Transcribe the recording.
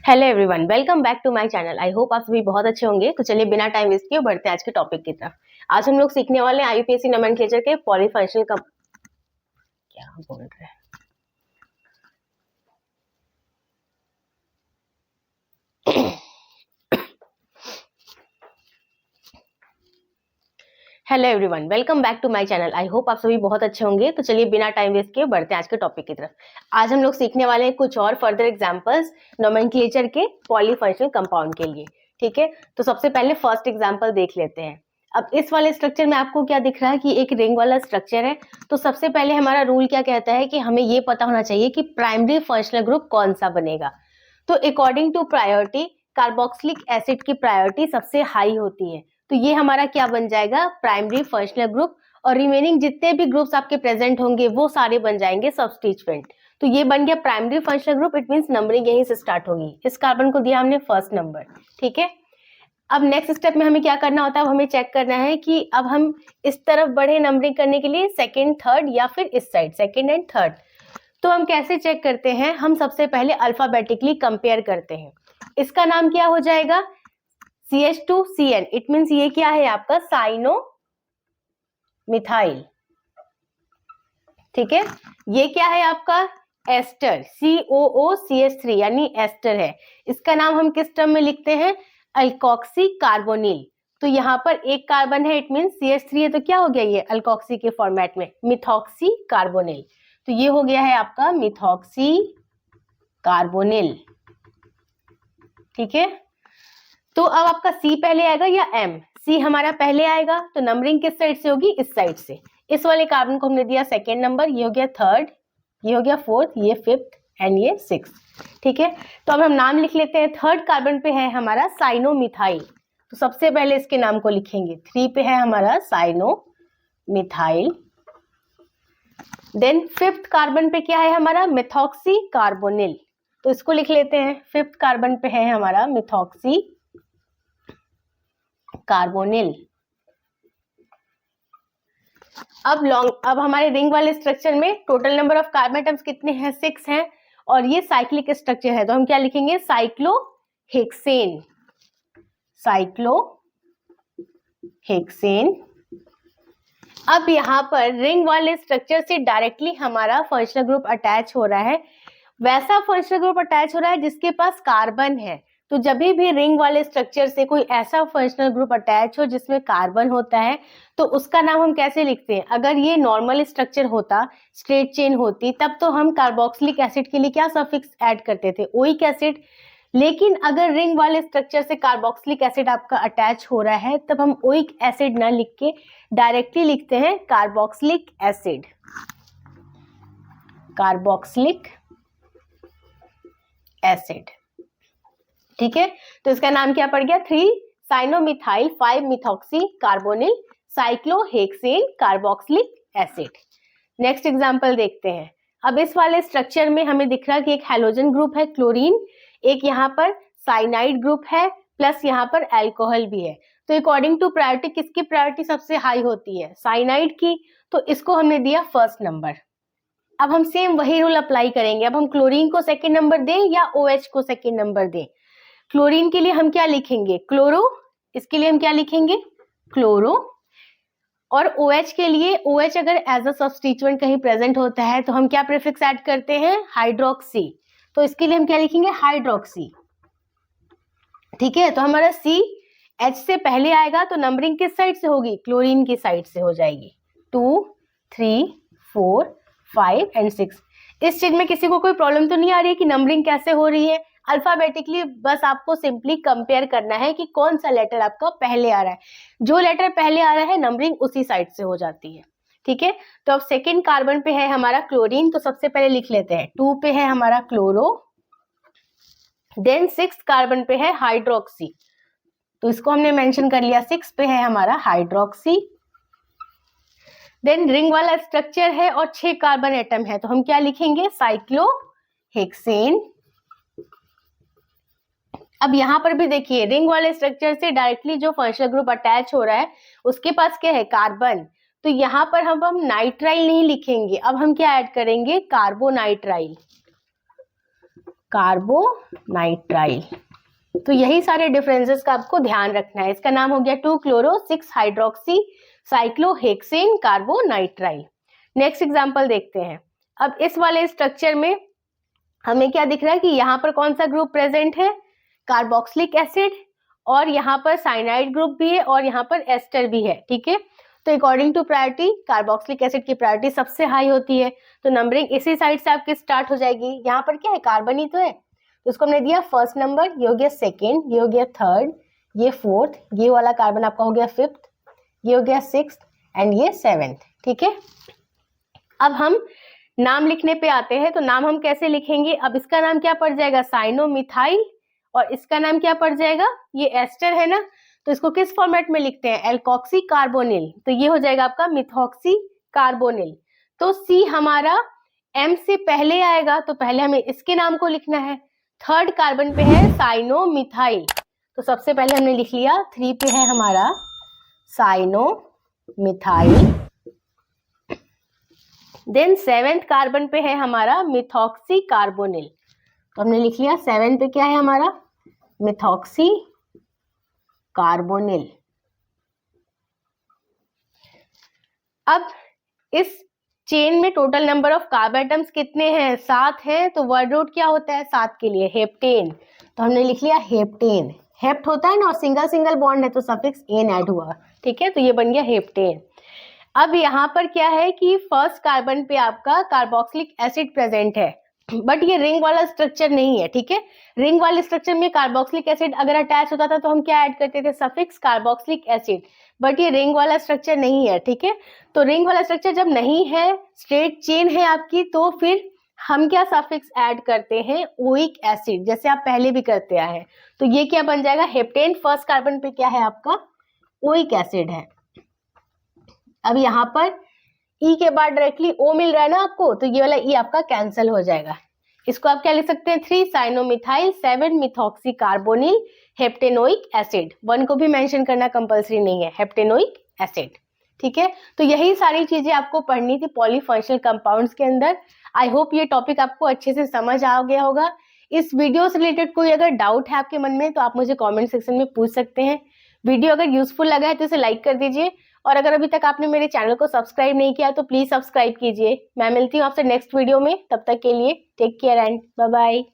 Hello everyone, welcome back to my channel. I hope आप सभी बहुत अच्छे होंगे। तो चलिए बिना टाइम वेस्ट किए बढ़ते हैं आज के टॉपिक की तरफ। आज हम लोग सीखने वाले हैं आईयूपीएससी नोमेनक्लेचर के पॉलीफंक्शनल क्या बोल रहे हैं। Hello everyone, welcome back to my channel. I hope आप सभी बहुत अच्छे होंगे। तो चलिए बिना टाइम वेस्ट किए बढ़ते हैं आज के टॉपिक की तरफ। आज हम लोग सीखने वाले हैं कुछ और फर्दर एग्जांपल्स नोमेनक्लेचर के पॉलीफंक्शनल कंपाउंड के लिए। ठीक है, तो सबसे पहले फर्स्ट एग्जांपल देख लेते हैं। अब इस वाले स्ट्रक्चर में आपको क्या दिख रहा है कि एक रिंग वाला स्ट्रक्चर है। तो सबसे पहले हमारा रूल क्या कहता है कि हमें ये पता होना चाहिए कि प्राइमरी फंक्शनल ग्रुप कौन सा बनेगा। तो according to priority carboxylic acid की प्रायोरिटी सबसे हाई होती है। तो ये हमारा क्या बन जाएगा, प्राइमरी फंक्शनल ग्रुप। और रिमेनिंग जितने भी ग्रुप्स आपके प्रेजेंट होंगे वो सारे बन जाएंगे सबस्टिट्यूएंट। तो ये बन गया primary functional group. It means numbering यहीं से स्टार्ट होगी। इस कार्बन को दिया हमने फर्स्ट नंबर। ठीक है, अब नेक्स्ट स्टेप में हमें क्या करना होता है, हमें चेक करना है कि अब हम इस तरफ बढ़े नंबरिंग करने के लिए, सेकेंड थर्ड या फिर इस साइड सेकेंड एंड थर्ड। तो हम कैसे चेक करते हैं, हम सबसे पहले अल्फाबेटिकली कंपेयर करते हैं। इसका नाम क्या हो जाएगा, CH2CN। इट मींस ये क्या है आपका साइनो मिथाइल। ठीक है, ये क्या है आपका एस्टर, COOCH3 यानी एस्टर है। इसका नाम हम किस टर्म में लिखते हैं, अल्कोक्सी कार्बोनिल। तो यहाँ पर एक कार्बन है, इट मींस CH3 है, तो क्या हो गया ये अल्कोक्सी के फॉर्मेट में मिथॉक्सी कार्बोनिल। तो ये हो गया है आपका मिथॉक्सी कार्बोनिल। ठीक है, तो अब आपका C पहले आएगा या M। C हमारा पहले आएगा, तो नंबरिंग किस साइड से होगी, इस साइड से। इस वाले कार्बन को हमने दिया सेकेंड नंबर, ये हो गया थर्ड, ये हो गया फोर्थ, ये फिफ्थ एंड ये सिक्स। ठीक है, तो अब हम नाम लिख लेते हैं। थर्ड कार्बन पे है हमारा साइनोमिथाइल, तो सबसे पहले इसके नाम को लिखेंगे। 3 पे है हमारा साइनोमिथाइल। देन फिफ्थ कार्बन पे क्या है हमारा, मिथॉक्सी कार्बोनिल, तो इसको लिख लेते हैं। फिफ्थ कार्बन पे है हमारा मिथॉक्सी कार्बोनिल। अब हमारे रिंग वाले स्ट्रक्चर में total number of carbon atoms कितने हैं, 6 हैं। और ये साइक्लिक स्ट्रक्चर है, तो हम क्या लिखेंगे, साइक्लोहेक्सेन। साइक्लोहेक्सेन। अब यहाँ पर रिंग वाले स्ट्रक्चर से डायरेक्टली हमारा फंक्शनल ग्रुप अटैच हो रहा है। वैसा फंक्शनल ग्रुप अटैच हो रहा है जिसके पास कार्बन है। तो जब भी रिंग वाले स्ट्रक्चर से कोई ऐसा फंक्शनल ग्रुप अटैच हो जिसमें कार्बन होता है, तो उसका नाम हम कैसे लिखते हैं। अगर ये नॉर्मल स्ट्रक्चर होता, स्ट्रेट चेन होती, तब तो हम कार्बोक्सिलिक एसिड के लिए क्या सफिक्स ऐड करते थे, ओइक एसिड। लेकिन अगर रिंग वाले स्ट्रक्चर से कार्बोक्सिलिक एसिड आपका अटैच हो रहा है, तब हम ओइक एसिड ना लिख के डायरेक्टली लिखते हैं कार्बोक्सिलिक एसिड। Carboxylic acid. ठीक है, तो इसका नाम क्या पड़ गया, 3 साइनोमिथाइल 5 methoxy carbonyl cyclohexane carboxylic acid. Next example देखते हैं। अब इस वाले स्ट्रक्चर में हमें दिख रहा है कि एक हैलोजन ग्रुप है क्लोरीन, एक यहाँ पर साइनाइड ग्रुप है, प्लस यहाँ पर अल्कोहल भी है। तो अकॉर्डिंग टू प्रायोरिटी किसकी प्रायोरिटी सबसे हाई होती है, साइनाइड की। तो इसको हमने दिया फर्स्ट नंबर। अब हम सेम वही रूल अप्लाई करेंगे। अब हम क्लोरीन को सेकेंड नंबर दें या OH को सेकेंड नंबर दें। क्लोरीन के लिए हम क्या लिखेंगे, क्लोरो। इसके लिए हम क्या लिखेंगे, क्लोरो। और OH के लिए, OH अगर एज अ सब्स्टिट्यूएंट कहीं प्रेजेंट होता है तो हम क्या प्रीफिक्स ऐड करते हैं, हाइड्रोक्सी। तो इसके लिए हम क्या लिखेंगे, हाइड्रोक्सी। ठीक है, तो हमारा C H से पहले आएगा, तो नंबरिंग किस साइड से होगी, क्लोरीन की साइड से हो जाएगी। 2 3 4 5 एंड 6। इस चीज में किसी को कोई प्रॉब्लम तो नहीं आ रही है कि नंबरिंग कैसे हो रही है। अल्फाबेटिकली बस आपको सिंपली कंपेयर करना है कि कौन सा लेटर आपका पहले आ रहा है। जो लेटर पहले आ रहा है नंबरिंग उसी साइड से हो जाती है। ठीक है, तो अब सेकेंड कार्बन पे है हमारा क्लोरीन, तो सबसे पहले लिख लेते हैं। 2 पे है हमारा क्लोरो। देन 6 कार्बन पे है हाइड्रोक्सी, तो इसको हमने मेंशन कर लिया। 6 पे है हमारा हाइड्रोक्सी। देन रिंग वाला स्ट्रक्चर है और 6 कार्बन एटम है, तो हम क्या लिखेंगे, साइक्लोहेक्सेन। अब यहाँ पर भी देखिए, रिंग वाले स्ट्रक्चर से डायरेक्टली जो फंक्शनल ग्रुप अटैच हो रहा है उसके पास क्या है, कार्बन। तो यहाँ पर हम नाइट्राइल नहीं लिखेंगे, अब हम क्या ऐड करेंगे, कार्बोनाइट्राइल। कार्बोनाइट्राइल। तो यही सारे डिफरेंसेस का आपको ध्यान रखना है। इसका नाम हो गया 2-chloro-6-hydroxy cyclohexane carbonitrile. Next example देखते हैं। अब इस वाले स्ट्रक्चर में हमें क्या दिख रहा है कि यहाँ पर कौन सा ग्रुप प्रेजेंट है, कार्बोक्सिलिक एसिड, और यहाँ पर साइनाइड ग्रुप भी है और यहाँ पर एस्टर भी है। ठीक है, तो according to priority carboxylic acid की प्रायोरिटी सबसे हाई होती है, तो नंबरिंग इसी साइड से आपकी स्टार्ट हो जाएगी। यहाँ पर क्या है, कार्बन ही तो है, तो उसको हमने दिया फर्स्ट नंबर, ये हो गया सेकेंड, ये हो गया थर्ड, ये फोर्थ, ये वाला कार्बन आपका हो गया फिफ्थ, ये हो गया सिक्स्थ एंड ये सेवेंथ। ठीक है, अब हम नाम लिखने पे आते हैं। तो नाम हम कैसे लिखेंगे, अब इसका नाम क्या पड़ जाएगा, साइनोमिथाइल, और इसका नाम क्या पड़ जाएगा, ये एस्टर है ना, तो इसको किस फॉर्मेट में लिखते हैं, एल्कोक्सी कार्बोनिल, तो ये हो जाएगा आपका मिथॉक्सी कार्बोनिल। तो सी हमारा एम से पहले आएगा, तो पहले हमें इसके नाम को लिखना है। थर्ड कार्बन पे है साइनोमिथाइल, तो सबसे पहले हमने लिख लिया, 3 पे है हमारा साइनोमिथाइल। देन 7th कार्बन पे है हमारा मिथॉक्सी कार्बोनिल, तो हमने लिख लिया 7 पे क्या है हमारा, मिथॉक्सी कार्बोनिल। अब इस चेन में total number of carbon atoms कितने हैं, 7 हैं, तो वर्ड रूट क्या होता है 7 के लिए, हेप्टेन, तो हमने लिख लिया हेप्टेन। हेप्ट होता है ना, और सिंगल सिंगल बॉन्ड है तो सफिक्स एन ऐड हुआ। ठीक है, तो ये बन गया हेप्टेन। अब यहाँ पर क्या है कि फर्स्ट कार्बन पे आपका कार्बोक्सिलिक एसिड प्रेजेंट है, बट ये रिंग वाला स्ट्रक्चर नहीं है। ठीक है, रिंग वाले स्ट्रक्चर में कार्बोक्सिलिक एसिड अगर अटैच होता था तो हम क्या ऐड करते थे, सफिक्स कार्बोक्सिलिक एसिड, बट ये रिंग वाला स्ट्रक्चर नहीं है। ठीक है, तो रिंग वाला स्ट्रक्चर जब नहीं है, स्ट्रेट चेन है आपकी, तो फिर हम क्या सफिक्स ऐड करते हैं, ओइक एसिड, जैसे आप पहले भी करते आए हैं। तो ये क्या बन जाएगा, हेप्टेन। फर्स्ट कार्बन पे क्या है आपका, ओइक एसिड है। अब यहाँ पर ई के बाद डायरेक्टली ओ मिल रहा है ना आपको, तो ये वाला ई आपका कैंसिल हो जाएगा। इसको आप क्या लिख सकते हैं, 3 साइनोमिथाइल 7 मिथॉक्सी कार्बोनिल हेप्टेनोइक एसिड। 1 को भी मेंशन करना कंपलसरी नहीं है, हेप्टेनोइक एसिड। ठीक है, तो यही सारी चीजें आपको पढ़नी थी पॉलीफंक्शनल कंपाउंड्स के अंदर। आई होप ये टॉपिक आपको अच्छे से समझ आ गया होगा। इस वीडियो से रिलेटेड कोई अगर डाउट है आपके मन में तो आप मुझे कॉमेंट सेक्शन में पूछ सकते हैं। वीडियो अगर यूजफुल लगा है तो इसे लाइक कर दीजिए, और अगर अभी तक आपने मेरे चैनल को सब्सक्राइब नहीं किया तो प्लीज सब्सक्राइब कीजिए। मैं मिलती हूँ आपसे नेक्स्ट वीडियो में, तब तक के लिए take care and bye bye.